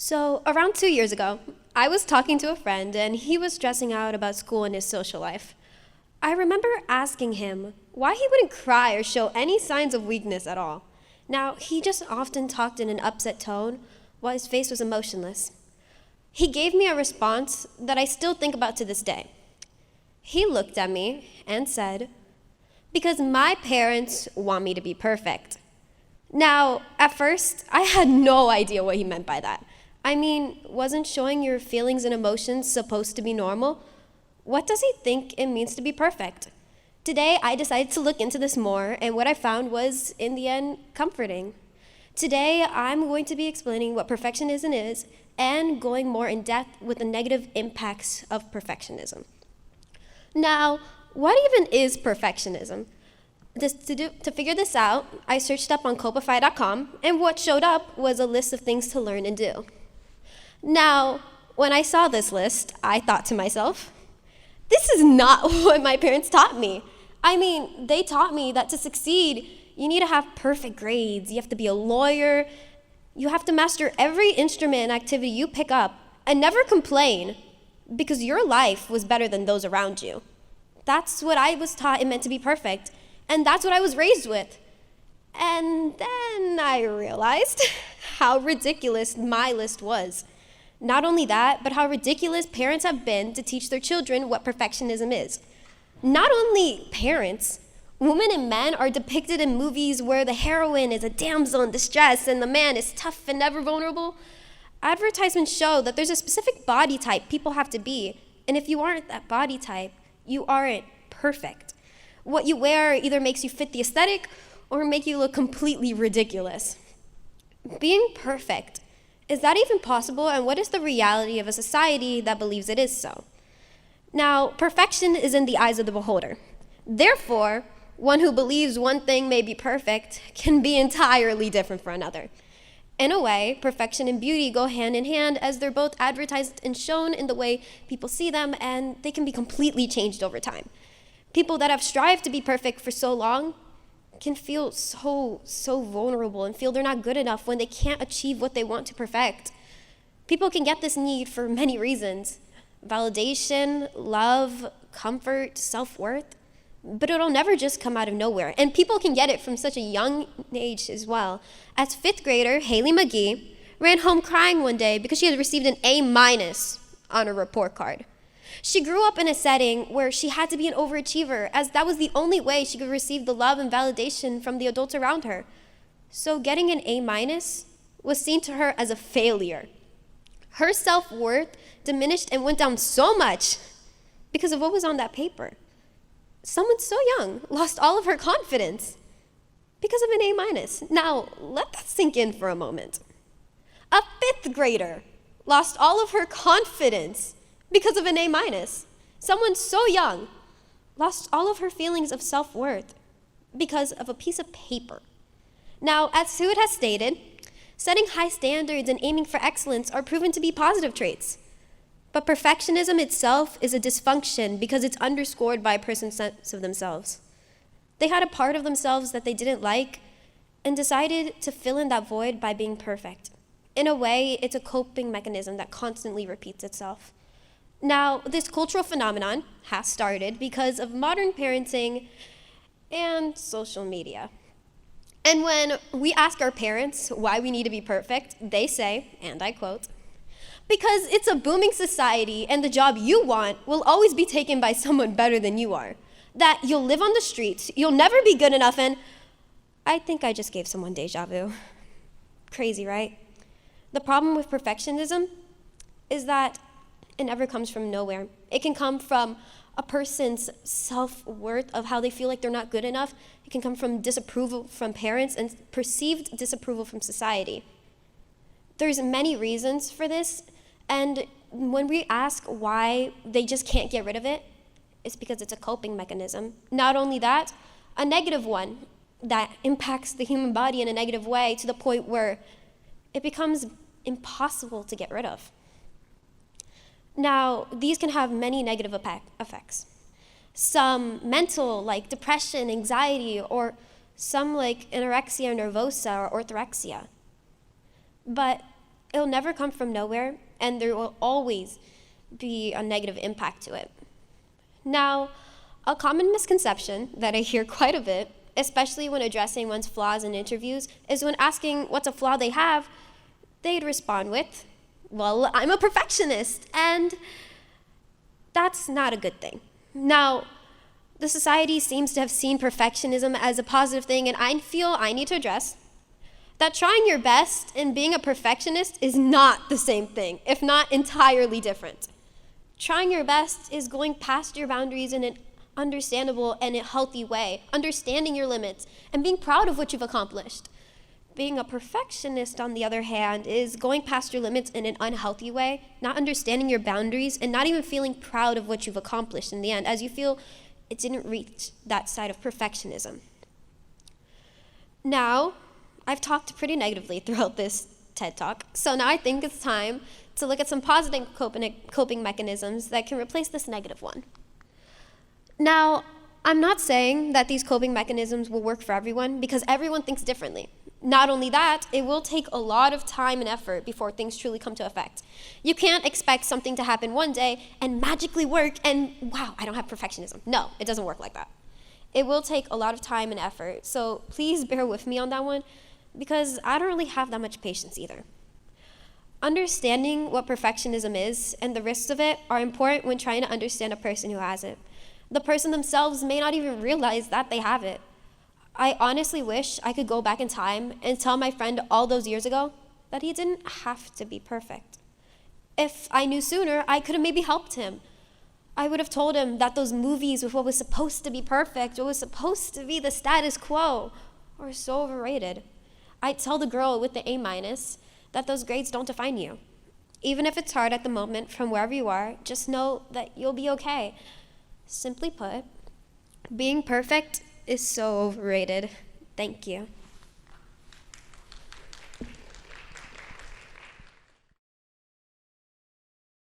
So, around 2 years ago, I was talking to a friend and he was stressing out about school and his social life. I remember asking him why he wouldn't cry or show any signs of weakness at all. Now, he just often talked in an upset tone while his face was emotionless. He gave me a response that I still think about to this day. He looked at me and said, "Because my parents want me to be perfect." Now, at first, I had no idea what he meant by that. I mean, wasn't showing your feelings and emotions supposed to be normal? What does he think it means to be perfect? Today, I decided to look into this more, and what I found was, in the end, comforting. Today, I'm going to be explaining what perfectionism is and going more in depth with the negative impacts of perfectionism. Now, what even is perfectionism? To figure this out, I searched up on Copify.com, and what showed up was a list of things to learn and do. Now, when I saw this list, I thought to myself, this is not what my parents taught me. I mean, they taught me that to succeed, you need to have perfect grades, you have to be a lawyer, you have to master every instrument and activity you pick up, and never complain, because your life was better than those around you. That's what I was taught it meant to be perfect, and that's what I was raised with. And then I realized how ridiculous my list was. Not only that, but how ridiculous parents have been to teach their children what perfectionism is. Not only parents, women and men are depicted in movies where the heroine is a damsel in distress and the man is tough and never vulnerable. Advertisements show that there's a specific body type people have to be, and if you aren't that body type, you aren't perfect. What you wear either makes you fit the aesthetic or make you look completely ridiculous. Being perfect, is that even possible, and what is the reality of a society that believes it is so? Now, perfection is in the eyes of the beholder. Therefore, one who believes one thing may be perfect can be entirely different for another. In a way, perfection and beauty go hand in hand as they're both advertised and shown in the way people see them, and they can be completely changed over time. People that have strived to be perfect for so long can feel so vulnerable and feel they're not good enough when they can't achieve what they want to perfect. People can get this need for many reasons: validation, love, comfort, self-worth, but it'll never just come out of nowhere. And people can get it from such a young age as well. As fifth grader Haley McGee ran home crying one day because she had received an A- on her report card. She grew up in a setting where she had to be an overachiever, as that was the only way she could receive the love and validation from the adults around her. So getting an A- was seen to her as a failure. Her self-worth diminished and went down so much because of what was on that paper. Someone so young lost all of her confidence because of an A-. Now, let that sink in for a moment. A fifth grader lost all of her confidence because of an A-. Someone so young lost all of her feelings of self-worth because of a piece of paper. Now, as Sue has stated, setting high standards and aiming for excellence are proven to be positive traits. But perfectionism itself is a dysfunction because it's underscored by a person's sense of themselves. They had a part of themselves that they didn't like and decided to fill in that void by being perfect. In a way, it's a coping mechanism that constantly repeats itself. Now, this cultural phenomenon has started because of modern parenting and social media. And when we ask our parents why we need to be perfect, they say, and I quote, "Because it's a booming society and the job you want will always be taken by someone better than you are. That you'll live on the streets, you'll never be good enough, and..." I think I just gave someone deja vu. Crazy, right? The problem with perfectionism is that it never comes from nowhere. It can come from a person's self-worth of how they feel like they're not good enough. It can come from disapproval from parents and perceived disapproval from society. There's many reasons for this, and when we ask why they just can't get rid of it, it's because it's a coping mechanism. Not only that, a negative one that impacts the human body in a negative way to the point where it becomes impossible to get rid of. Now, these can have many negative effects. Some mental, like depression, anxiety, or some like anorexia nervosa or orthorexia. But It'll never come from nowhere, and there will always be a negative impact to it. Now, a common misconception that I hear quite a bit, especially when addressing one's flaws in interviews, is when asking what's a flaw they have, they'd respond with, well, I'm a perfectionist, and that's not a good thing. Now, the society seems to have seen perfectionism as a positive thing, and I feel I need to address that trying your best and being a perfectionist is not the same thing, if not entirely different. Trying your best is going past your boundaries in an understandable and a healthy way, understanding your limits, and being proud of what you've accomplished. Being a perfectionist, on the other hand, is going past your limits in an unhealthy way, not understanding your boundaries, and not even feeling proud of what you've accomplished in the end, as you feel it didn't reach that side of perfectionism. Now, I've talked pretty negatively throughout this TED Talk, so now I think it's time to look at some positive coping mechanisms that can replace this negative one. Now, I'm not saying that these coping mechanisms will work for everyone, because everyone thinks differently. Not only that, it will take a lot of time and effort before things truly come to effect. You can't expect something to happen one day and magically work and, wow, I don't have perfectionism. No, it doesn't work like that. It will take a lot of time and effort, so please bear with me on that one, because I don't really have that much patience either. Understanding what perfectionism is and the risks of it are important when trying to understand a person who has it. The person themselves may not even realize that they have it. I honestly wish I could go back in time and tell my friend all those years ago that he didn't have to be perfect. If I knew sooner, I could have maybe helped him. I would have told him that those movies with what was supposed to be perfect, what was supposed to be the status quo, are so overrated. I'd tell the girl with the A- that those grades don't define you. Even if it's hard at the moment from wherever you are, just know that you'll be okay. Simply put, being perfect is so overrated. Thank you.